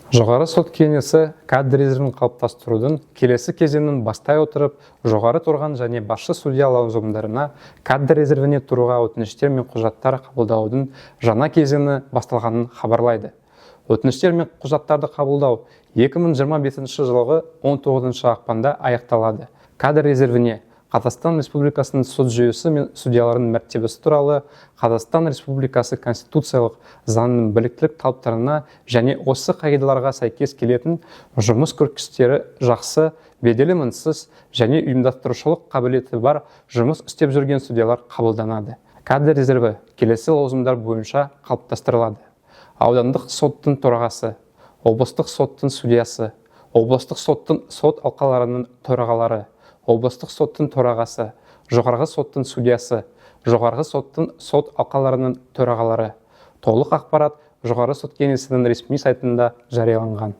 Жоғары сот кеңесі кадр резервін қалыптастырудың келесі кезеңін бастай отырып, жоғары тұрған және басшы судья лауазымдарына кадр резервіне тұруға өтініштер мен құжаттар қабылдаудың жаңа кезеңі басталғанын хабарлайды. Өтініштер мен құжаттарды қабылдау 2025 жылғы 19 ақпанда аяқталады. Кадр резервіне Қазақстан Республикасының сот жүйесі мен судьялардың мәртебесі туралы Қазақстан Республикасы Конституциялық заңның біліктілік талаптарына және осы қағидаларға сәйкес келетін жұмыс көрсеткіштері жақсы, беделі мінсіз және ұйымдастырушылық қабілеті бар жұмыс істеп жүрген судьялар қабылданады. Кадр резерві келесі лауазымдар бойынша қалыптастырылады. Аудандық соттың төрағасы, облыстық соттың судьясы, облыстық соттың сот алқаларының төрағалары, облыстық соттың төрағасы, жоғарғы соттың судьясы, жоғарғы соттың сот алқаларының төрағалары. Толық ақпарат жоғары сот кеңесінің ресми сайтында жарияланған.